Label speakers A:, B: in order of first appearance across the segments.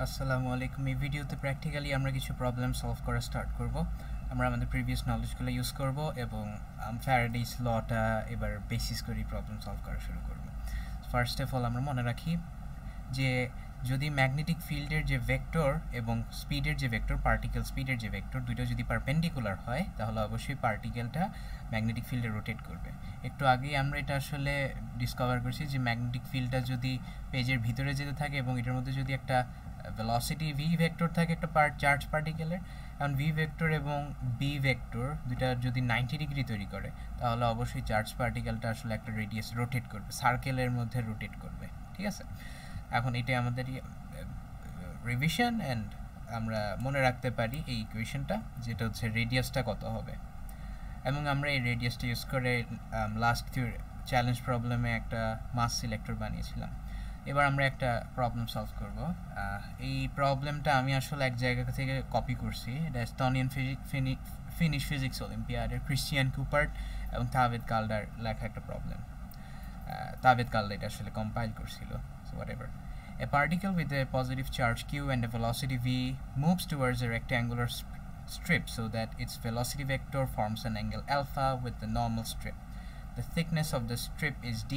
A: আসসালামু আলাইকুম। এই ভিডিওতে প্র্যাকটিক্যালি আমরা কিছু প্রবলেম সলভ করা স্টার্ট করব। আমরা আমাদের প্রিভিয়াস নলেজগুলো ইউজ করব এবং ফ্যারাডেস লটা এবার বেসিস করে প্রবলেম সলভ করা শুরু করব। ফার্স্ট অফ অল আমরা মনে রাখি যে যদি ম্যাগনেটিক ফিল্ডের যে ভেক্টর এবং স্পিডের যে ভেক্টর, পার্টিকেল স্পিডের যে ভেক্টর, দুটো যদি পারপেন্ডিকুলার হয় তাহলে অবশ্যই পার্টিকেলটা ম্যাগনেটিক ফিল্ডে রোটেট করবে। একটু আগেই আমরা এটা আসলে ডিসকভার করছি যে ম্যাগনেটিক ফিল্ডটা যদি পেজের ভিতরে যেতে থাকে এবং এটার মধ্যে যদি একটা ভেলোসিটি ভি ভেক্টর থাকে একটা চার্জ পার্টিকেলের, এখন ভি ভেক্টর এবং বি ভেক্টর দুটা যদি 90 ডিগ্রি তৈরি করে তাহলে অবশ্যই চার্জ পার্টিকেলটা আসলে একটা রেডিয়াস রোটেট করবে, সার্কেলের মধ্যে রোটেট করবে। ঠিক আছে, এখন এটা আমাদের রিভিশন অ্যান্ড আমরা মনে রাখতে পারি এই ইকুয়েশনটা, যেটা হচ্ছে রেডিয়াসটা কত হবে। এবং আমরা এই রেডিয়াসটা ইউজ করে লাস্ট চ্যালেঞ্জ প্রবলেমে একটা মাস সিলেক্টর বানিয়েছিলাম। এবার আমরা একটা প্রবলেম সলভ করব। এই প্রবলেমটা আমি আসলে এক জায়গা থেকে কপি করছি। এটা এস্তোনিয়ান ফিনিশ ফিজিক্স অলিম্পিয়াডের ক্রিশ্চিয়ান কুপার্ট এবং তাভেদ কালডার লেখা একটা প্রবলেম। তাভেদ কালডা এটা আসলে কম্পাইল করছিল। So whatever, a particle with a positive charge q and a velocity v moves towards a rectangular strip so that its velocity vector forms an angle alpha with the normal strip. The thickness of the strip is d,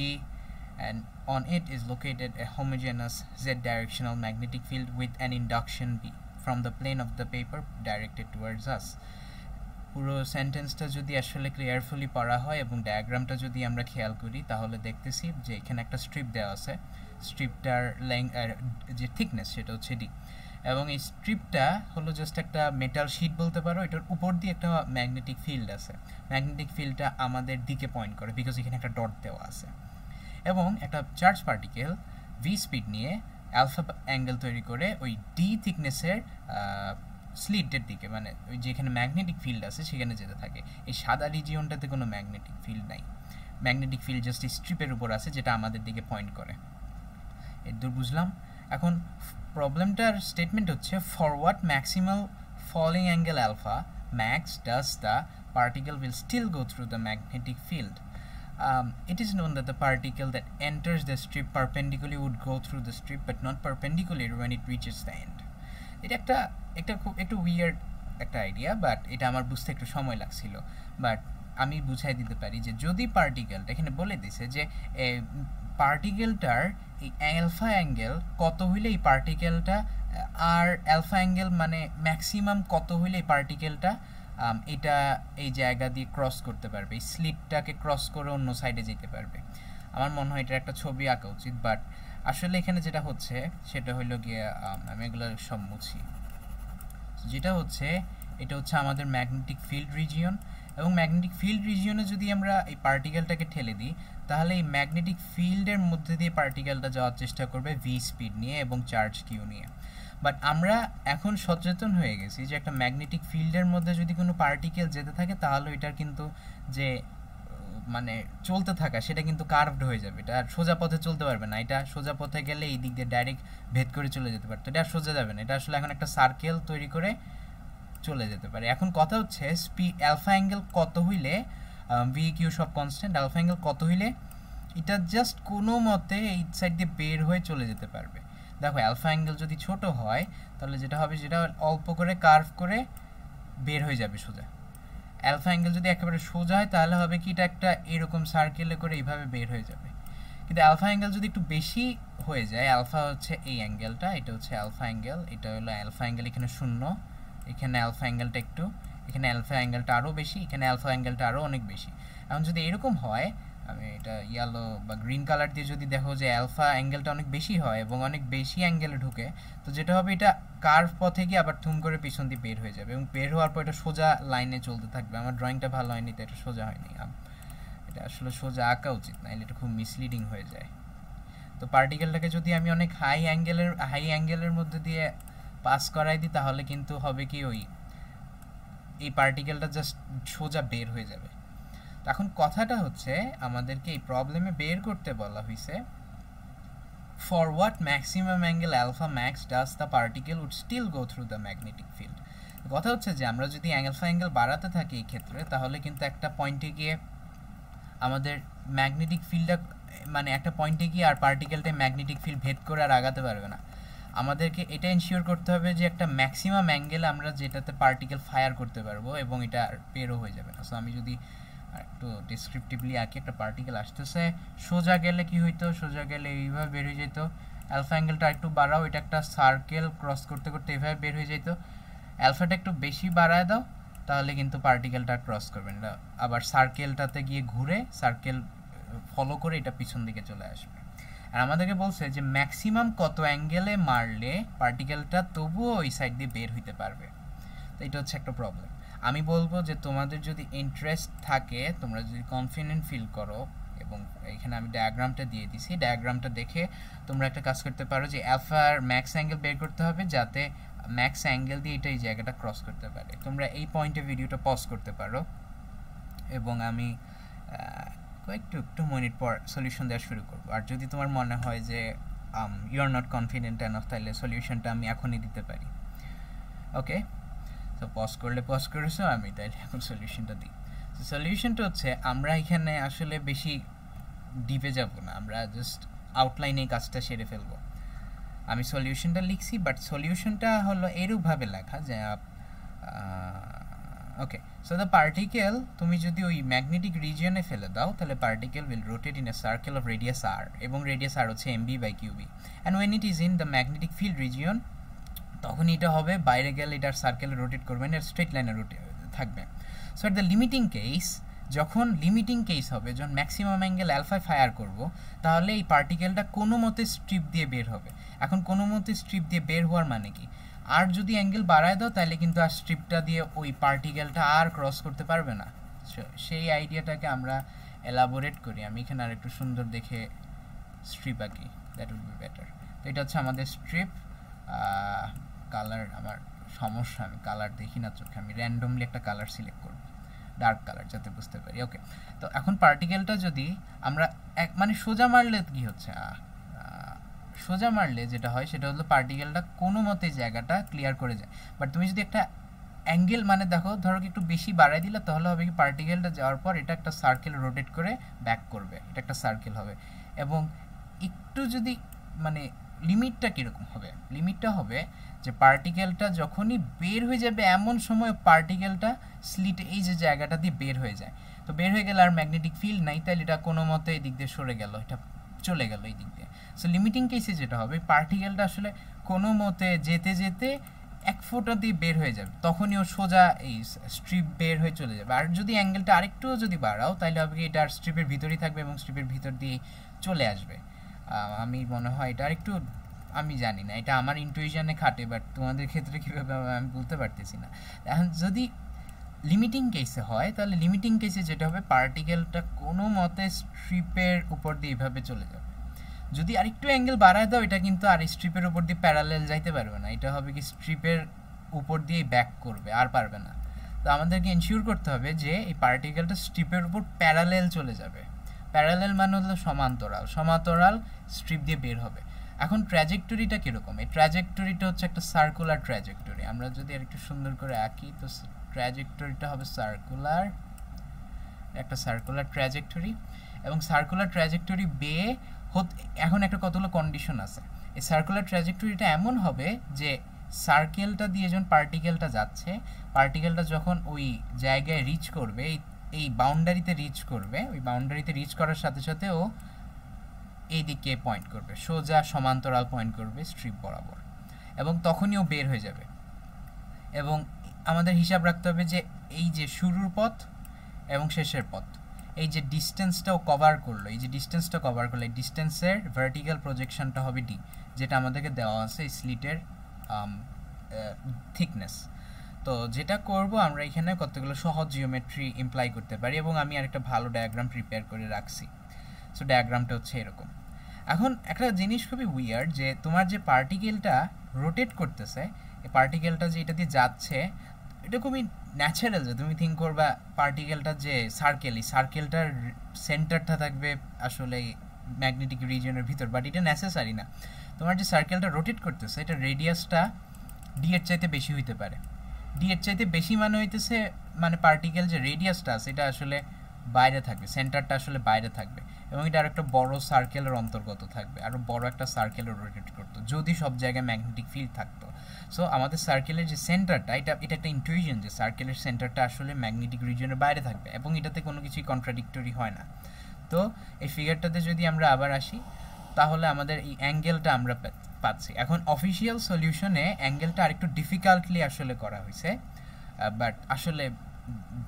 A: and on it is located a homogeneous z-directional magnetic field with an induction b from the plane of the paper directed towards us. পুরো সেন্টেন্সটা যদি আসলে ক্লিয়ারফুলি পড়া হয় এবং ডায়াগ্রামটা যদি আমরা খেয়াল করি তাহলে দেখতেছি যে এখানে একটা স্ট্রিপ দেওয়া আছে। স্ট্রিপটার যে থিকনেস সেটা হচ্ছে ডি, এবং এই স্ট্রিপটা হলো জাস্ট একটা মেটাল শিট বলতে পারো। এটার উপর দিয়ে একটা ম্যাগনেটিক ফিল্ড আছে। ম্যাগনেটিক ফিল্ডটা আমাদের দিকে পয়েন্ট করে বিকজ এখানে একটা ডট দেওয়া আছে, এবং একটা চার্জ পার্টিকেল ভি স্পিড নিয়ে অ্যালফা অ্যাঙ্গেল তৈরি করে ওই ডি থিকনেসের স্লিটের দিকে, মানে ওই যেখানে ম্যাগনেটিক ফিল্ড আছে সেখানে যেতে থাকে। এই সাদা রিজিয়নটাতে কোনো ম্যাগনেটিক ফিল্ড নাই। ম্যাগনেটিক ফিল্ড জাস্ট স্ট্রিপের উপর আছে যেটা আমাদের দিকে পয়েন্ট করে। এর বুঝলাম। এখন প্রবলেমটার স্টেটমেন্ট হচ্ছে, for what maximal falling angle alpha max does the particle will still go through the magnetic field. It is known that the particle that enters the strip perpendicularly would go through the strip but not perpendicularly when it reaches the end. এটা একটা খুব একটু weird একটা idea, but এটা আমার বুঝতে একটু সময় লাগছিল। বাট আমি বুঝাই দিতে পারি যে যদি পার্টিকেলটা এখানে বলে দিছে যে পার্টিকেলটার এই অ্যালফা অ্যাঙ্গেল কত হইলে এই পার্টিকেলটা, আর অ্যালফা অ্যাঙ্গেল মানে ম্যাক্সিমাম কত হইলে এই পার্টিকেলটা এটা এই জায়গা দিয়ে ক্রস করতে পারবে, এই স্লিটটাকে ক্রস করে অন্য সাইডে যেতে পারবে। আমার মনে হয় এটার একটা ছবি আঁকা উচিত, বাট আসলে এখানে যেটা হচ্ছে সেটা হইল গিয়ে, আমি এগুলো সব মুছি। যেটা হচ্ছে এটা হচ্ছে আমাদের ম্যাগনেটিক ফিল্ড রিজিয়ন, এবং ম্যাগনেটিক ফিল্ড রিজিয়নে যদি আমরা এই পার্টিকেলটাকে ঠেলে দিই তাহলে এই ম্যাগনেটিক ফিল্ডের মধ্যে দিয়ে পার্টিকেলটা যাওয়ার চেষ্টা করবে ভি স্পিড নিয়ে এবং চার্জ কিউ নিয়ে। বাট আমরা এখন সচেতন হয়ে গেছি যে একটা ম্যাগনেটিক ফিল্ডের মধ্যে যদি কোনো পার্টিকেল যেতে থাকে তাহলে এটার কিন্তু যে মানে চলতে থাকা সেটা কিন্তু কার্ভড হয়ে যাবে, এটা সোজা পথে চলতে পারবে না। এটা সোজা পথে গেলে এই দিক দিয়ে ডাইরেক্ট ভেদ করে চলে যেতে পারতো, এটা সোজা যাবে না। এটা আসলে এখন একটা সার্কেল তৈরি করে চলে যেতে পারে। এখন কথা হচ্ছে অ্যালফা অ্যাঙ্গেল কত হইলে, ভি কিউ সব কনস্ট্যান্ট, আলফা অ্যাঙ্গেল কত হইলে এটা জাস্ট কোনো মতে এই সাইড দিয়ে বের হয়ে চলে যেতে পারবে। দেখো অ্যালফা অ্যাঙ্গেল যদি ছোট হয় তাহলে যেটা হবে যেটা অল্প করে কার্ভ করে বের হয়ে যাবে সোজা। অ্যালফা অ্যাঙ্গেল যদি একেবারে সোজা হয় তাহলে হবে কি এটা একটা এরকম সার্কেলে করে এইভাবে বের হয়ে যাবে। কিন্তু অ্যালফা অ্যাঙ্গেল যদি একটু বেশি হয়ে যায়, অ্যালফা হচ্ছে এই অ্যাঙ্গেলটা, এটা হচ্ছে অ্যালফা অ্যাঙ্গেল, এটা হলো অ্যালফা অ্যাঙ্গেল, এখানে 0, এখানে অ্যালফা অ্যাঙ্গেলটা একটু, এখানে অ্যালফা অ্যাঙ্গেলটা আরও বেশি, এখানে অ্যালফা অ্যাঙ্গেলটা আরও অনেক বেশি। এখন যদি এরকম হয়, আমি এটা ইয়েলো বা গ্রিন কালার দিয়ে যদি দেখো যে অ্যালফা অ্যাঙ্গেলটা অনেক বেশি হয় এবং অনেক বেশি অ্যাঙ্গেলে ঢুকে, তো যেটা হবে এটা কার্ভ পথে গিয়ে আবার থুম করে পিছন দিয়ে বের হয়ে যাবে, এবং বের হওয়ার পর এটা সোজা লাইনে চলতে থাকবে। আমার ড্রয়িংটা ভালো হয়নি তো এটা সোজা হয়নি, এটা আসলে সোজা আঁকা উচিত না, এটা খুব মিসলিডিং হয়ে যায়। তো পার্টিকেলটাকে যদি আমি অনেক হাই অ্যাঙ্গেলের মধ্যে দিয়ে পাস করাই দিই তাহলে কিন্তু হবে কি ওই এই পার্টিকেলটা জাস্ট সোজা বের হয়ে যাবে। এখন কথাটা হচ্ছে আমাদেরকে এই প্রবলেমে বের করতে বলা হয়েছে, for what maximum angle alpha max does the particle would still go through the magnetic field. কথা হচ্ছে যে আমরা যদি অ্যালফা অ্যাঙ্গেল বাড়াতে থাকি এই ক্ষেত্রে তাহলে কিন্তু একটা পয়েন্টে গিয়ে আমাদের ম্যাগনেটিক ফিল্ডটা, মানে একটা পয়েন্টে গিয়ে আর পার্টিকেলটা ম্যাগনেটিক ফিল্ড ভেদ করে আর আগাতে পারবে না। আমাদেরকে এটা এনশিওর করতে হবে যে একটা ম্যাক্সিমাম অ্যাঙ্গেল আমরা যেটাতে পার্টিকেল ফায়ার করতে পারবো এবং এটা বেরও হয়ে যাবে না। সো আমি যদি একটু ডিসক্রিপটিভলি আঁকি, একটা পার্টিকেল আসতেছে, সোজা গেলে কি হইতো, সোজা গেলে এইভাবে বের হয়ে যেত। অ্যালফা অ্যাঙ্গেলটা একটু বাড়াও, এটা একটা সার্কেল ক্রস করতে করতে এইভাবে বের হয়ে যেত। অ্যালফাটা একটু বেশি বাড়ায় দাও, তাহলে কিন্তু পার্টিকেলটা ক্রস করবে না, আবার সার্কেলটাতে গিয়ে ঘুরে সার্কেল ফলো করে এটা পিছন দিকে চলে আসবে। আর আমাদেরকে বলছে যে ম্যাক্সিমাম কত অ্যাঙ্গেলে মারলে পার্টিকেলটা তবুও ওই সাইড দিয়ে বের হইতে পারবে। তো এটা হচ্ছে একটা প্রবলেম। আমি বলবো যে তোমাদের যদি ইন্টারেস্ট থাকে, তোমরা যদি কনফিডেন্ট ফিল করো, এবং এখানে আমি ডায়াগ্রামটা দিয়ে দিছি, ডায়াগ্রামটা দেখে তোমরা একটা কাজ করতে পারো যে অ্যালফার ম্যাক্স অ্যাঙ্গেল বের করতে হবে যাতে ম্যাক্স অ্যাঙ্গেল দিয়ে এটা এই জায়গাটা ক্রস করতে পারে। তোমরা এই পয়েন্টে ভিডিওটা পজ করতে পারো এবং আমি একটু মিনিট পর সলিউশন দেওয়া শুরু করবো। আর যদি তোমার মনে হয় যে you are not confident enough, তাহলে সলিউশনটা আমি এখনই দিতে পারি। ওকে, তো পজ করলে পজ করেছো, আমি তাইলে এখন সলিউশনটা দিই। তো সলিউশনটা হচ্ছে, আমরা এখানে আসলে বেশি ডিপে যাব না, আমরা জাস্ট আউটলাইনে কাজটা সেরে ফেলবো। আমি সলিউশনটা লিখছি, বাট সলিউশনটা হলো এরূপভাবে লেখা যে ওকে, সো দ্য পার্টিকেল তুমি যদি ওই ম্যাগনেটিক রিজিয়নে ফেলে দাও, তাহলে particle will rotate in a circle of radius r, এবং রেডিয়াস r হচ্ছে mb/qb, and when it is in the magnetic field region, তখন এটা হবে বাইরে গেলে এটার সার্কেলে রোটেট করবে না, স্ট্রেট লাইনে রোটেট থাকবে। So at the limiting case, যখন লিমিটিং কেস হবে, যখন ম্যাক্সিমাম অ্যাঙ্গেল অ্যালফায় ফায়ার করব, তাহলে এই পার্টিকেলটা কোনো মতে স্ট্রিপ দিয়ে বের হবে। এখন কোনো মতে স্ট্রিপ দিয়ে বের হওয়ার মানে কি, আর যদি অ্যাঙ্গেল বাড়ায় দাও তাহলে কিন্তু আর স্ট্রিপটা দিয়ে ওই পার্টিকেলটা আর ক্রস করতে পারবে না। সেই আইডিয়াটাকে আমরা এলাবোরেট করি। আমি এখানে আর একটু সুন্দর দেখে স্ট্রিপ আঁকি, দ্যাট উইল বি বেটার। তো এটা হচ্ছে আমাদের স্ট্রিপ। কালার আমার সমস্যা, আমি কালার দেখি না চোখে, আমি র্যান্ডমলি একটা কালার সিলেক্ট করব, ডার্ক কালার, যাতে বুঝতে পারি। ওকে, তো এখন পার্টিকেলটা যদি আমরা মানে সোজা মারলে কি হচ্ছে, সোজা মারলে যেটা হয় সেটা হলো পার্টিকেলটা কোনো মতে জায়গাটা ক্লিয়ার করে যায়। বাট তুমি যদি একটা অ্যাঙ্গেল, মানে দেখো, ধরো একটু বেশি বাড়াই দিলে, তাহলে হবে কি, পার্টিকেলটা যাওয়ার পর এটা একটা সার্কেল রোটেট করে ব্যাক করবে, এটা একটা সার্কেল হবে। এবং একটু যদি মানে লিমিটটা কীরকম হবে, লিমিটটা হবে যে পার্টিকেলটা যখনই বের হয়ে যাবে এমন সময় পার্টিকেলটা স্লিট এই যে জায়গাটা দিয়ে বের হয়ে যায়। তো বের হয়ে গেলে আর ম্যাগনেটিক ফিল্ড নাই, তাহলে এটা কোনো মতে এই দিক দিয়ে সরে গেল, এটা চলে গেল এই দিক দিয়ে। সো লিমিটিং কেসে যেটা হবে, পার্টিকেলটা আসলে কোনো মতে যেতে যেতে এক ফোঁটা দিয়ে বের হয়ে যাবে, তখনই ও সোজা এই স্ট্রিপ বের হয়ে চলে যাবে। আর যদি অ্যাঙ্গেলটা আরেকটু যদি বাড়াও, তাহলে হবে কি, এটা আর স্ট্রিপের ভিতরেই থাকবে এবং স্ট্রিপের ভিতর দিয়ে চলে আসবে। আমি মনে হয় এটা আরেকটু, আমি জানি না, এটা আমার ইন্টুইশনে খাটে, বাট তোমাদের ক্ষেত্রে কীভাবে আমি বলতে পারতেছি না। এখন যদি লিমিটিং কেসে হয়, তাহলে লিমিটিং কেসে যেটা হবে, পার্টিকেলটা কোনো মতে স্ট্রিপের উপর দিয়ে এইভাবে চলে যাবে। যদি আরেকটু অ্যাঙ্গেল বাড়ায় দাও, এটা কিন্তু আর স্ট্রিপের উপর দিয়ে প্যারালেল যাইতে পারবে না, এটা হবে কি, স্ট্রিপের উপর দিয়েই ব্যাক করবে, আর পারবে না। তো আমাদেরকে এনশিওর করতে হবে যে এই পার্টিকেলটা স্ট্রিপের উপর প্যারালেল চলে যাবে। প্যারালেল মানে হলো সমান্তরাল, সমান্তরাল স্ট্রিপ দিয়ে বের হবে। এখন ট্র্যাজেক্টরিটা কীরকম, এই ট্র্যাজেক্টরিটা হচ্ছে একটা সার্কুলার ট্র্যাজেক্টরি। আমরা যদি আর একটু সুন্দর করে আঁকি, তো ট্র্যাজেক্টরিটা হবে সার্কুলার, একটা সার্কুলার ট্র্যাজেক্টরি। এবং সার্কুলার ট্র্যাজেক্টরি বেয়ে এখন একটা কতগুলো কন্ডিশন আছে। এই সার্কুলার ট্র্যাজেক্টরিটা এমন হবে যে সার্কেলটা দিয়ে যখন পার্টিকেলটা যাচ্ছে, পার্টিকেলটা যখন ওই জায়গায় রিচ করবে, এই বাউন্ডারিতে রিচ করবে, ওই বাউন্ডারিতে রিচ করার সাথে সাথে ও এই দিকে পয়েন্ট করবে, সোজা সমান্তরাল পয়েন্ট করবে স্ট্রিপ বরাবর, এবং তখনই ও বের হয়ে যাবে। এবং আমাদের হিসাব রাখতে হবে যে এই যে শুরুর পথ এবং শেষের পথ, এই যে ডিস্টেন্সটাও কভার করলো, এই যে ডিস্টেন্সটা কভার করলো, এই ডিস্টেন্সের ভার্টিক্যাল প্রজেকশনটা হবে ডি, যেটা আমাদেরকে দেওয়া আছে স্লিটের থিকনেস। তো যেটা করব, আমরা এখানে কতগুলো সহজ জিওমেট্রি ইমপ্লাই করতে পারি, এবং আমি আরেকটা ভালো ডায়াগ্রাম প্রিপেয়ার করে রাখছি। সো ডায়াগ্রামটা হচ্ছে এরকম। এখন একটা জিনিস খুবই উইয়ার্ড, যে তোমার যে পার্টিকেলটা রোটেট করতেছে, এই পার্টিকেলটা যে এটা দিয়ে যাচ্ছে, এটা খুবই ন্যাচারাল। যে তুমি থিঙ্ক করবা পার্টিকেলটা যে সার্কেল, এই সার্কেলটার সেন্টারটা থাকবে আসলে ম্যাগনেটিক রিজিয়নের ভিতর, বাট এটা নেসেসারি না। তোমার যে সার্কেলটা রোটেট করতেছে, এটা রেডিয়াসটা ডি এর চাইতে বেশি হইতে পারে। ডি এর চাইতে বেশি মানে হইতেছে, মানে পার্টিকেল যে রেডিয়াসটা আছে এটা আসলে বাইরে থাকবে, সেন্টারটা আসলে বাইরে থাকবে এবং এটা আরেকটা বড় সার্কেলের অন্তর্গত থাকবে, আরও বড় একটা সার্কেলে রোটেট করতো যদি সব জায়গায় ম্যাগনেটিক ফিল্ড থাকতো। সো আমাদের সার্কেলের যে সেন্টারটা, এটা একটা ইনটুইশন যে সার্কেলের সেন্টারটা আসলে ম্যাগনেটিক রিজিয়নের বাইরে থাকবে এবং এটাতে কোনো কিছুই কন্ট্রাডিক্টরি হয় না। তো এই ফিগারটাতে যদি আমরা আবার আসি তাহলে আমাদের এই অ্যাঙ্গেলটা আমরা পাচ্ছি। এখন অফিসিয়াল সলিউশনে অ্যাঙ্গেলটা আরেকটু ডিফিকাল্টলি আসলে করা হয়েছে, বাট আসলে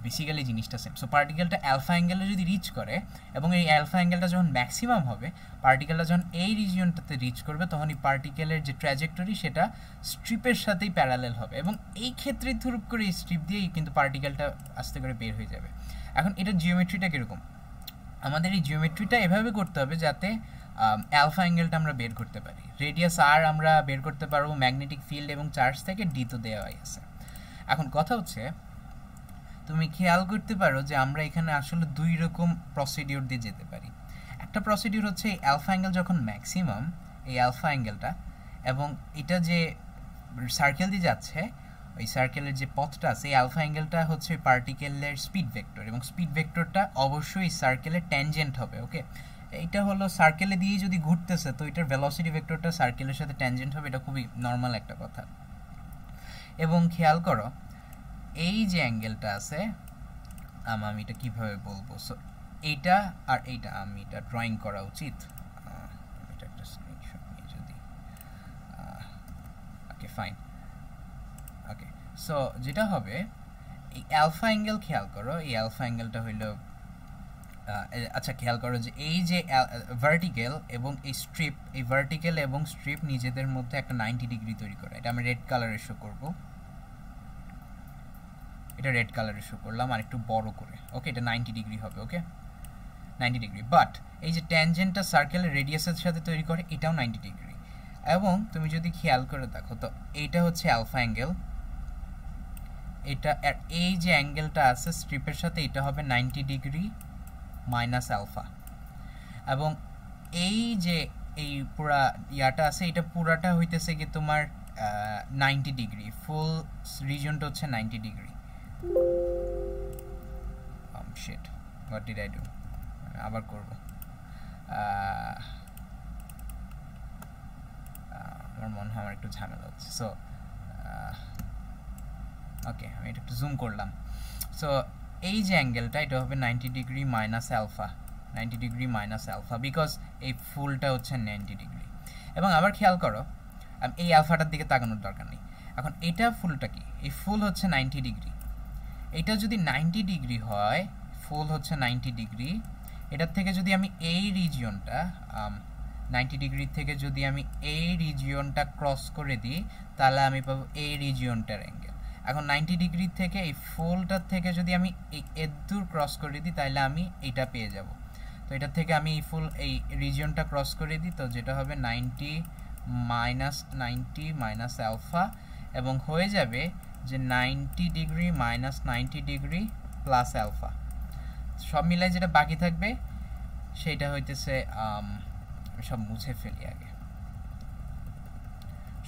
A: বেসিক্যালি জিনিসটা সেম। সো পার্টিকেলটা অ্যালফা অ্যাঙ্গেলে যদি রিচ করে এবং এই অ্যালফা অ্যাঙ্গেলটা যখন ম্যাক্সিমাম হবে, পার্টিকেলটা যখন এই রিজিয়নটাতে রিচ করবে তখন এই পার্টিকেলের যে ট্র্যাজেক্টরি সেটা স্ট্রিপের সাথেই প্যারালেল হবে এবং এই ক্ষেত্রে থ্রুপ করে এই স্ট্রিপ দিয়েই কিন্তু পার্টিকেলটা আস্তে করে বের হয়ে যাবে। এখন এটার জিওমেট্রিটা কীরকম? আমাদের এই জিওমেট্রিটা এভাবে করতে হবে যাতে অ্যালফা অ্যাঙ্গেলটা আমরা বের করতে পারি, রেডিয়াস আর আমরা বের করতে পারবো ম্যাগনেটিক ফিল্ড এবং চার্জ থেকে, ডি তো দেওয়াই আছে। এখন কথা হচ্ছে তুমি খেয়াল করতে পারো যে আমরা এখানে আসলে দুই রকম প্রসিডিওর দিয়ে যেতে পারি। একটা প্রসিডিওর হচ্ছে এই অ্যালফা অ্যাঙ্গেল যখন ম্যাক্সিমাম, এই অ্যালফা অ্যাঙ্গেলটা এবং এটা যে সার্কেল দিয়ে যাচ্ছে ওই সার্কেলের যে পথটা আছে, এই আলফা অ্যাঙ্গেলটা হচ্ছে ওই পার্টিকেলের স্পিড ভেক্টর এবং স্পিড ভেক্টরটা অবশ্যই সার্কেলের ট্যানজেন্ট হবে। ওকে, এইটা হলো সার্কেলে দিয়ে যদি ঘুরতেছে তো এটার ভেলোসিটি ভেক্টরটা সার্কেলের সাথে ট্যানজেন্ট হবে, এটা খুবই নর্মাল একটা কথা। এবং খেয়াল করো এই যে অ্যাঙ্গেলটা আছে, আমি এটা কীভাবে বলবো, সো এইটা আর এইটা আমি এটা ড্রয়িং করা উচিত, এটা একটা স্ক্রিনশট নিয়ে যদি, ওকে ফাইন। ওকে, সো যেটা হবে এই অ্যালফা অ্যাঙ্গেল, খেয়াল করো এই অ্যালফা অ্যাঙ্গেলটা হইল, আচ্ছা খেয়াল করো যে এই যে ভার্টিক্যাল এবং এই স্ট্রিপ, এই ভার্টিক্যাল এবং স্ট্রিপ নিজেদের মধ্যে একটা 90 ডিগ্রি তৈরি করে। এটা আমি রেড কালারে শো করব, এটা রেড কালারে শো করলাম আর একটু বড় করে। ওকে, এটা 90 ডিগ্রি হবে। ওকে, 90 ডিগ্রি। বাট এই যে ট্যানজেন্টটা সার্কেলের রেডিয়াসের সাথে তৈরি করে, এটাও 90 ডিগ্রি। এবং তুমি যদি খেয়াল করে দেখো তো এইটা হচ্ছে অ্যালফা অ্যাঙ্গেল, এটা আর এই যে অ্যাঙ্গেলটা আছে স্ট্রিপের সাথে, এটা হবে 90 ডিগ্রি মাইনাস অ্যালফা। এবং এই যে এই পুরা ইয়াটা আছে, এটা পুরাটা হইতেছে কি তোমার 90 ডিগ্রি, ফুল রিজনটা হচ্ছে 90 degree. Shit, what did I do, আবার করব। আমার মনে হয় আমার একটু ঝামেলা হচ্ছে। সো ওকে, আমি এটা একটু জুম করলাম। সো এই যে অ্যাঙ্গেলটা, এটা হবে 90 degree minus alpha, 90 degree minus alpha, because এই ফুলটা হচ্ছে 90 ডিগ্রি। এবং আবার খেয়াল করো এই অ্যালফাটার দিকে তাকানোর দরকার নেই। এখন এটা ফুলটা কি, এই ফুল হচ্ছে 90 ডিগ্রি, এটা যদি 90 ডিগ্রি হয়, ফুল হচ্ছে 90 ডিগ্রি, এটার থেকে যদি আমি এই রিজিয়নটা 90 ডিগ্রি থেকে যদি আমি এই রিজিয়নটা ক্রস করে দিই তাহলে আমি পাবো এই রিজিয়নটার অ্যাঙ্গেল। এখন 90 ডিগ্রি থেকে এই ফুলটার থেকে যদি আমি এই এদ্দূর ক্রস করে দিই তাহলে আমি এইটা পেয়ে যাব। তো এটার থেকে আমি এই ফুল এই রিজিয়নটা ক্রস করে দিই, তো যেটা হবে 90 মাইনাস অ্যালফা, এবং হয়ে যাবে যে 90 degree minus 90 degree plus alpha. সব মিলাই যেটা বাকি থাকবে সেটা হইতেছে, সব মুছে ফেলি আগে,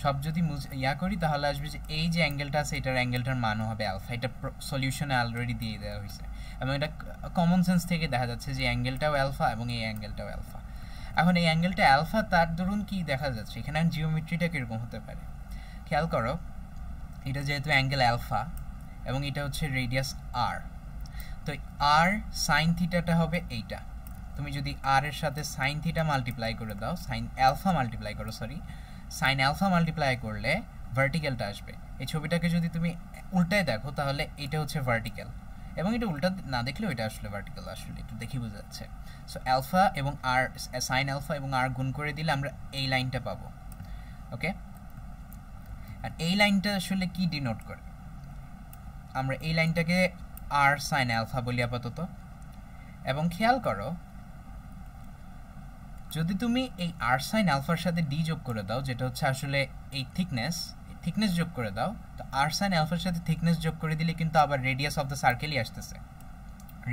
A: সব যদি ইয়া করি তাহলে আসবে যে এই যে অ্যাঙ্গেলটা আছে এটার অ্যাঙ্গেলটার মানও হবে আলফা। এটা সলিউশনে অলরেডি দিয়ে দেওয়া হয়েছে এবং এটা কমন সেন্স থেকে দেখা যাচ্ছে যে অ্যাঙ্গেলটাও অ্যালফা এবং এই অ্যাঙ্গেলটাও অ্যালফা। এখন এই অ্যাঙ্গেলটা অ্যালফা, তার দরুন কি দেখা যাচ্ছে এখানে জিওমেট্রিটা কীরকম হতে পারে খেয়াল করো। এটা যেহেতু অ্যাঙ্গেল অ্যালফা এবং এটা হচ্ছে রেডিয়াস আর, তো আর সাইন থিটাটা হবে এইটা। তুমি যদি আর এর সাথে সাইন থিটা মাল্টিপ্লাই করে দাও, সাইন অ্যালফা মাল্টিপ্লাই করো, সরি সাইন অ্যালফা মাল্টিপ্লাই করলে ভার্টিক্যালটা আসবে। এই ছবিটাকে যদি তুমি উল্টায় দেখো তাহলে এটা হচ্ছে ভার্টিক্যাল, এবং এটা উল্টা না দেখলেও এটা আসলে ভার্টিক্যাল, আসলে একটু দেখি বোঝা যাচ্ছে। সো অ্যালফা এবং আর, সাইন অ্যালফা এবং আর গুণ করে দিলে আমরা এই লাইনটা পাবো। ওকে, আর এই লাইনটা আসলে কি ডিনোট করে, আমরা এই লাইনটাকে আর সাইন অ্যালফা বলি আপাতত। এবং খেয়াল করো যদি তুমি এই আর সাইন আলফার সাথে ডি যোগ করে দাও, যেটা হচ্ছে আসলে এই থিকনেস যোগ করে দাও, তো আর সাইন আলফার সাথে থিকনেস যোগ করে দিলে কিন্তু আবার রেডিয়াস অফ দ্য সার্কেলই আসতেছে।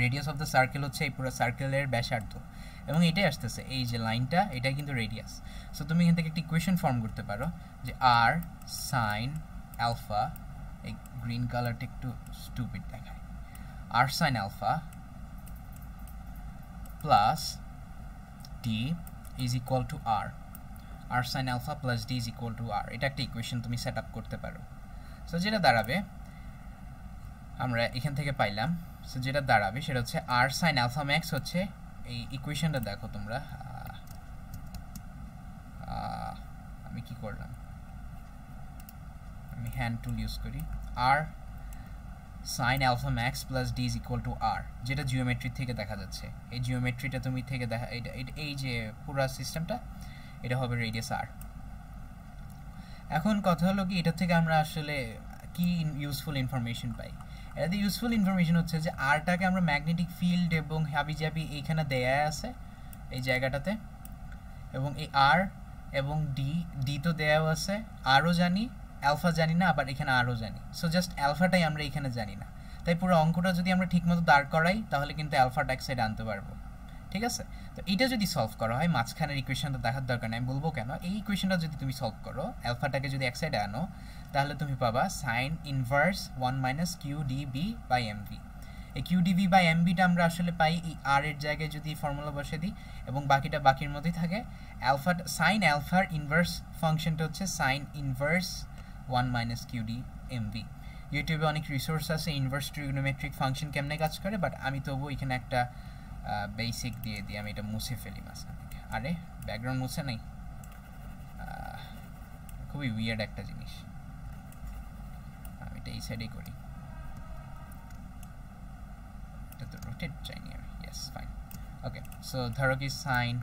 A: রেডিয়াস অফ দ্য সার্কেল হচ্ছে এই পুরো সার্কেলের ব্যাসার্ধ এবং এটাই আসতেছে, এই যে লাইনটা এটাই কিন্তু রেডিয়াস। সো তুমি এখান থেকে একটা ইকুয়েশন ফর্ম করতে পারো যে আর সাইন আলফা, এই গ্রিন কালারটা একটু স্টুপিড দেখায়, R sine alpha plus D is equal to R, R sine alpha plus D is equal to R, এটা একটা ইকুয়েশন তুমি সেট আপ করতে পারো। সো যেটা দাঁড়াবে আমরা এখান থেকে পাইলাম, সো যেটা দাঁড়াবে সেটা হচ্ছে আর সাইন আলফা ম্যাক্স হচ্ছে, এই ইকুয়েশনটা দেখো তোমরা, আমি কি করলাম, আমি হ্যান্ড টুল ইউজ করি, R sine alpha max plus D is equal to R, যেটা জিওমেট্রি থেকে দেখা যাচ্ছে, এই জিওমেট্রিটা তুমি থেকে দেখা, এই যে পুরো সিস্টেমটা এটা হবে রেডিয়াস আর। এখন কথা হলো কি, এটা থেকে আমরা আসলে কি ইউজফুল ইনফরমেশন পাই? এটাতে ইউজফুল ইনফরমেশন হচ্ছে যে আরটাকে আমরা ম্যাগনেটিক ফিল্ড এবং হাবিজাবি এইখানে দেয়া আছে এই জায়গাটাতে, এবং এই আর এবং ডি তো দেয়াও আছে, আরও জানি, অ্যালফা জানি না, আবার এখানে আরও জানি। সো জাস্ট অ্যালফাটাই আমরা এখানে জানি না, তাই পুরো অঙ্কটা যদি আমরা ঠিকমতো দাঁড় করাই তাহলে কিন্তু অ্যালফাটা এক সাইড আনতে পারবো। ঠিক আছে, তো এইটা যদি সলভ করা হয়, মাঝখানের ইকুয়েশনটা দেখার দরকার নেই, আমি বলবো কেন। এই ইকুয়েশনটা যদি তুমি সলভ করো, অ্যালফাটাকে যদি এক সাইডে আনো, তাহলে তুমি পাবা sine inverse 1 minus q dB by mv. এই কিউ ডিবি বাই এমভিটা আমরা আসলে পাই এই আর এর জায়গায় যদি ফর্মুলা বসে দিই, এবং বাকিটা বাকির মধ্যেই থাকে। অ্যালফা সাইন অ্যালফার ইনভার্স ফাংশনটা হচ্ছে sine inverse 1 minus q d mv. ইউটিউবে অনেক রিসোর্স আছে ইনভার্স ট্রিগোনোমেট্রিক ফাংশন কেমনে কাজ করে, বাট আমি তবু এখানে একটা বেসিক দিয়ে দিই, আমি এটা মুছে ফেলি মাঝখান থেকে। আরে ব্যাকগ্রাউন্ড মুছে নেই, খুবই উইয়ার্ড একটা জিনিস, আমি এটা এই সাইডেই করি, এটা তো রোটেট চাইনি আমি, ইয়েস ফাইন। ওকে, সো ধরো কি সাইন,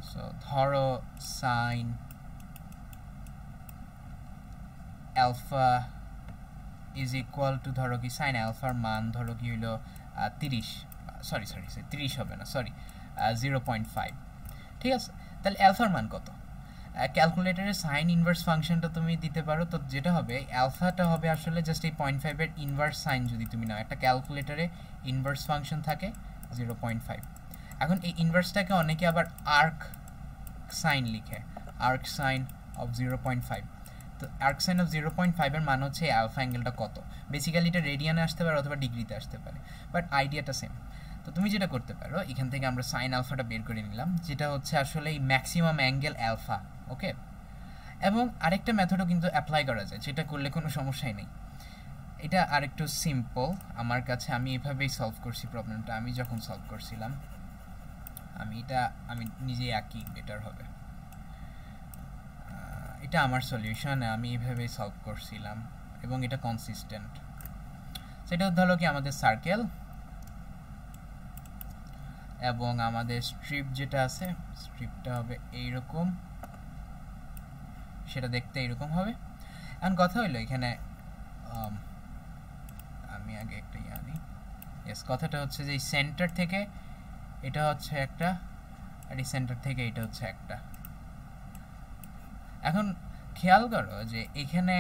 A: সো ধরো sine alpha is equal to, ধরো কি সাইন অ্যালফার মান ধরো কি হইলো 30, সরি 30 হবে না, সরি 0.5। ঠিক আছে, তাহলে অ্যালফার মান কত? ক্যালকুলেটরে সাইন ইনভার্স ফাংশনটা তুমি দিতে পারো, তো যেটা হবে অ্যালফাটা হবে আসলে জাস্ট এই 0.5-এর ইনভার্স সাইন যদি তুমি নাও, একটা ক্যালকুলেটরে ইনভার্স ফাংশন থাকে 0.5। এখন এই ইনভার্সটাকে অনেকে আবার আর্ক সাইন লিখে, আর্ক সাইন অফ 0.5। তো আর্ক সাইন অফ 0.5-এর মান হচ্ছে অ্যালফা অ্যাঙ্গেলটা কত। বেসিক্যালি এটা রেডিয়ানে আসতে পারে অথবা ডিগ্রিতে আসতে পারে, বাট আইডিয়াটা সেম। তো তুমি যেটা করতে পারো, এখান থেকে আমরা সাইন আলফাটা বের করে নিলাম, যেটা হচ্ছে আসলে এই ম্যাক্সিমাম অ্যাঙ্গেল অ্যালফা। ওকে, এবং আরেকটা মেথডও কিন্তু অ্যাপ্লাই করা যায়, যেটা করলে কোনো সমস্যাই নেই। এটা আরেকটু সিম্পল আমার কাছে, আমি এভাবেই সলভ করছি প্রবলেমটা। আমি যখন সলভ করছিলাম, আমি নিজেই আঁকি, বেটার হবে। এটা আমার সলিউশন, আমি এভাবেই সলভ করছিলাম এবং এটা কনসিস্টেন্ট। সেটা ধরো কি আমাদের সার্কেল এবং আমাদের স্ট্রিপ যেটা আছে, স্ট্রিপটা হবে এইরকম, সেটা দেখতে এইরকম হবে। এখন কথা হইলো এখানে, আমি আগে একটা আনি, ইয়েস, কথাটা হচ্ছে যে এই সেন্টার থেকে এটা হচ্ছে একটা, আর এই সেন্টার থেকে এটা হচ্ছে একটা। এখন খেয়াল করো যে এখানে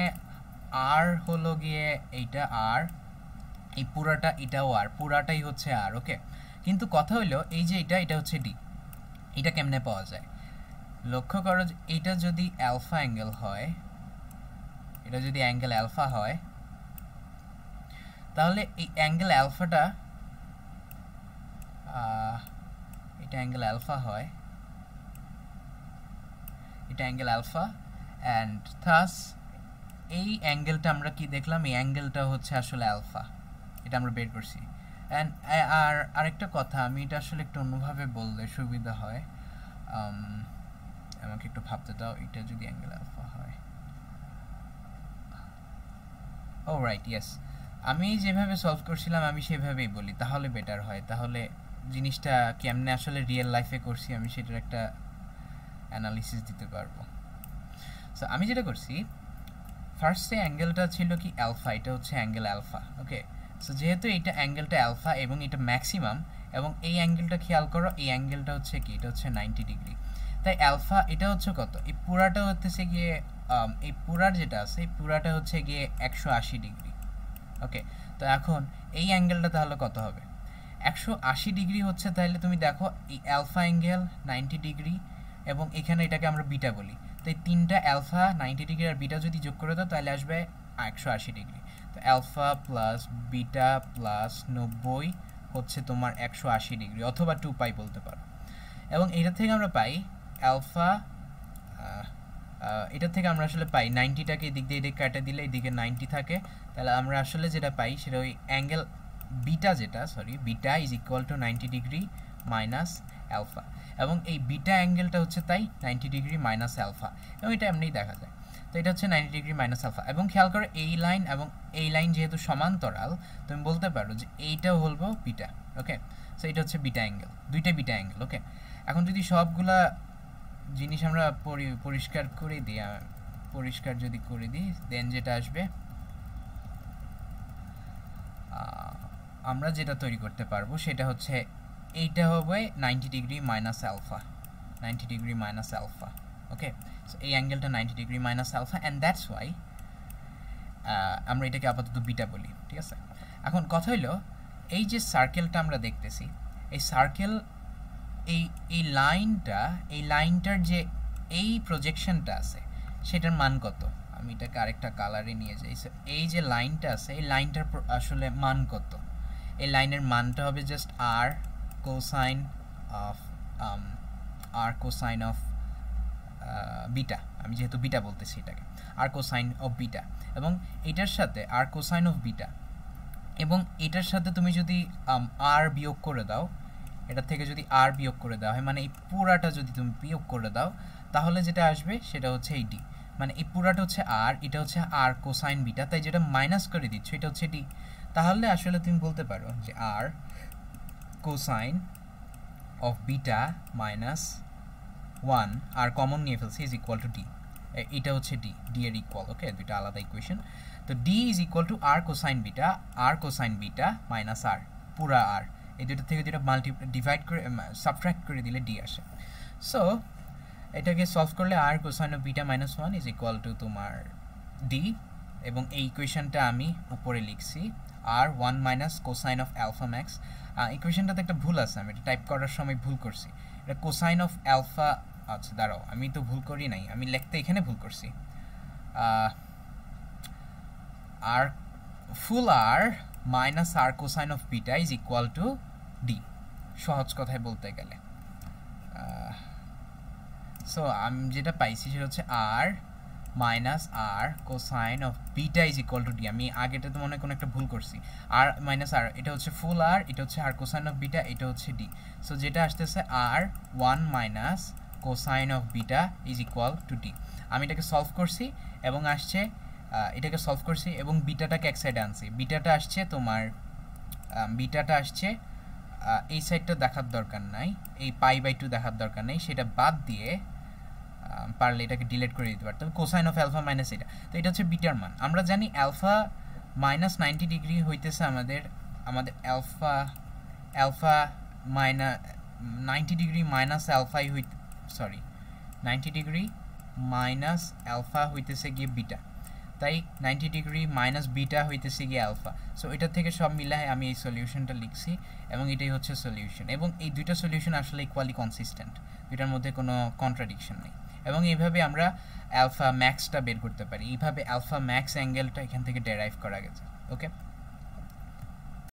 A: আর হলো গিয়ে এইটা আর, এই পুরাটা এটাও আর, পুরাটাই হচ্ছে আর। ওকে, কিন্তু কথা হইলো এই যে এটা হচ্ছে ডি, এটা কেমনে পাওয়া যায়? লক্ষ্য করো যে এটা যদি অ্যালফা অ্যাঙ্গেল হয়, এটা যদি অ্যাঙ্গেল অ্যালফা হয়, তাহলে এই অ্যাঙ্গেল অ্যালফাটা, এটা অ্যাঙ্গেল অ্যালফা হয়, এটা অ্যাঙ্গেল অ্যালফা, অ্যান্ড থাস এই অ্যাঙ্গেলটা আমরা কি দেখলাম, এই অ্যাঙ্গেলটা হচ্ছে আসলে অ্যালফা, এটা আমরা বের করছি। অ্যান্ড আর আরেকটা কথা, আমি এটা আসলে একটু অন্যভাবে বললে সুবিধা হয়, আমাকে একটু ভাবতে দাও। এটা যদি অ্যাঙ্গেল অ্যালফা হয়, ও রাইট, ইয়েস, আমি যেভাবে সলভ করছিলাম আমি সেভাবেই বলি, তাহলে বেটার হয়। তাহলে জিনিসটা কেমনে আসলে রিয়েল লাইফে করছি আমি সেটার একটা অ্যানালিসিস দিতে পারবো। সো আমি যেটা করছি, ফার্স্টে অ্যাঙ্গেলটা ছিল কি অ্যালফা, এটা হচ্ছে অ্যাঙ্গেল অ্যালফা। ওকে, সো যেহেতু এইটা অ্যাঙ্গেলটা অ্যালফা এবং এটা ম্যাক্সিমাম, এবং এই অ্যাঙ্গেলটা খেয়াল করো, এই অ্যাঙ্গেলটা হচ্ছে কি, এটা হচ্ছে 90 ডিগ্রি। তাই অ্যালফা এটা হচ্ছে কত, এই পুরাটা হচ্ছে গিয়ে, এই পুরার যেটা আছে এই পুরাটা হচ্ছে গিয়ে 180 ডিগ্রি। ওকে, তো এখন এই অ্যাঙ্গেলটা তাহলে কত হবে? 180 ডিগ্রি হচ্ছে, তাহলে তুমি দেখো এই অ্যালফা অ্যাঙ্গেল 90 ডিগ্রি, এবং এখানে এটাকে আমরা বিটা বলি, তো এই তিনটা অ্যালফা 90 ডিগ্রি আর বিটা যদি যোগ করে দাও তাহলে আসবে 180 ডিগ্রি। তো অ্যালফা প্লাস বিটা প্লাস 90 হচ্ছে তোমার 180 ডিগ্রি অথবা 2 পাই বলতে পারো। এবং এটা থেকে আমরা পাই অ্যালফা, এটা থেকে আমরা আসলে পাই 90টাকে এদিক দিয়ে এদিকে কাটা দিলে এদিকে 90 থাকে, তাহলে আমরা আসলে যেটা পাই সেটা ওই অ্যাঙ্গেল বিটা, যেটা beta is equal two 90 degree minus alpha, এবং এই বিটা অ্যাঙ্গেলটা হচ্ছে তাই 90 ডিগ্রি মাইনাস অ্যালফা, এবং এটা এমনিই দেখা যায়। তো এটা হচ্ছে 90 ডিগ্রি মাইনাস আলফা। এবং খেয়াল করো এই লাইন এবং এই লাইন যেহেতু সমান্তরাল, তুমি বলতে পারো যে এইটাও হলবো বিটা। ওকে, সো এটা হচ্ছে বিটা অ্যাঙ্গেল, দুইটা বিটা অ্যাঙ্গেল। ওকে, এখন যদি সবগুলা জিনিস আমরা পরিষ্কার করে দিই, পরিষ্কার যদি করে দিই, দেন যেটা আসবে আমরা যেটা তৈরি করতে পারবো সেটা হচ্ছে এইটা হবে 90 degree minus alpha, 90 degree minus alpha. Okay, so এই অ্যাঙ্গেলটা 90 degree minus alpha, and that's why আমরা এটাকে আপাতত বিটা বলি। ঠিক আছে, এখন কথা হলো এই যে সার্কেলটা আমরা দেখতেছি, এই সার্কেল, এই লাইনটার যে এই প্রজেকশনটা আছে সেটার মান কত? আমি এটাকে আরেকটা কালারে নিয়ে যাই। এই যে লাইনটা আছে, এই লাইনটার আসলে মান কত? এই লাইনের মানটা হবে just r cosine of beta, আমি যেহেতু বিটা বলতেছি এটাকে আর কোসাইন অফ বিটা, এবং এটার সাথে আর কোসাইন অফ বিটা, এবং এটার সাথে তুমি যদি আর বিয়োগ করে দাও, এটা থেকে যদি আর বিয়োগ করে দেওয়া হয়, মানে এই পুরাটা যদি তুমি বিয়োগ করে দাও, তাহলে যেটা আসবে সেটা হচ্ছে এই ডি, মানে এই পুরাটা হচ্ছে আর, এটা হচ্ছে আর কোসাইন বিটা, তাই যেটা মাইনাস করে দিচ্ছ এটা হচ্ছে ডি। তাহলে আসলে তুমি বলতে পারো যে R cosine of beta minus 1, R common নিয়ে ফেলছি, ইজ ইকুয়াল টু ডি। এটা হচ্ছে ডি এর ইকুয়াল। ওকে, দুইটা আলাদা ইকুয়েশন। তো D is equal to R cosine beta minus R, পুরা আর, এই দুটো থেকে যেটা ডিভাইড করে সাবট্রাক্ট করে দিলে ডি আসে। সো এটাকে সলভ করলে R cosine of beta minus 1 is equal to তোমার ডি, এবং এই ইকুয়েশনটা আমি উপরে লিখছি R 1 minus cosine of alpha max. ইকুয়েশনটাতে একটা ভুল আছে, আমি এটা টাইপ করার সময় ভুল করছি, এটা কোসাইন অফ অ্যালফা। আচ্ছা দাঁড়াও, আমি তো ভুল করি নাই, আমি লিখতে এখানে ভুল করছি। R full R minus R cosine of beta is equal to D, সহজ কথায় বলতে গেলে। সো আমি যেটা পাইছি সেটা হচ্ছে R minus R cosine of beta is equal to D. আমি আগেটা তো মনে হয় কোনো একটা ভুল করছি, আর মাইনাস আর, এটা হচ্ছে ফুল আর, এটা হচ্ছে আর কোসাইন অফ বিটা, এটা হচ্ছে ডি। সো যেটা আসতেছে আর 1 minus cosine of beta is equal to D. আমি এটাকে সলভ করছি এবং আসছে, এটাকে সলভ করছি এবং বিটাটাকে এক সাইডে আনছি। বিটাটা আসছে তোমার, বিটাটা আসছে এই সাইডটা দেখার দরকার নাই, এই π/2 দেখার দরকার নেই, সেটা বাদ দিয়ে পারলে এটাকে ডিলিট করে দিতে পারতাম, কোসাইন অফ অ্যালফা মাইনাস এটা। তো এটা হচ্ছে বিটার মান। আমরা জানি অ্যালফা মাইনাস 90 ডিগ্রি হইতেছে আমাদের অ্যালফা মাইনাস 90 ডিগ্রি মাইনাস অ্যালফাই 90 ডিগ্রি মাইনাস অ্যালফা হইতেছে গিয়ে বিটা, তাই 90 ডিগ্রি মাইনাস বিটা হইতেছে গিয়ে অ্যালফা। সো এটা থেকে সব মিলায় আমি এই সলিউশনটা লিখছি, এবং এটাই হচ্ছে সলিউশন। এবং এই দুইটা সলিউশন আসলে ইকুয়ালি কনসিস্টেন্ট, দুইটার মধ্যে কোনো কন্ট্রাডিকশন নেই। এবং এইভাবে আমরা অ্যালফা ম্যাক্সটা বের করতে পারি, এইভাবে অ্যালফা ম্যাক্স অ্যাঙ্গেলটা এখান থেকে ডেরাইভ করা গেছে। ওকে।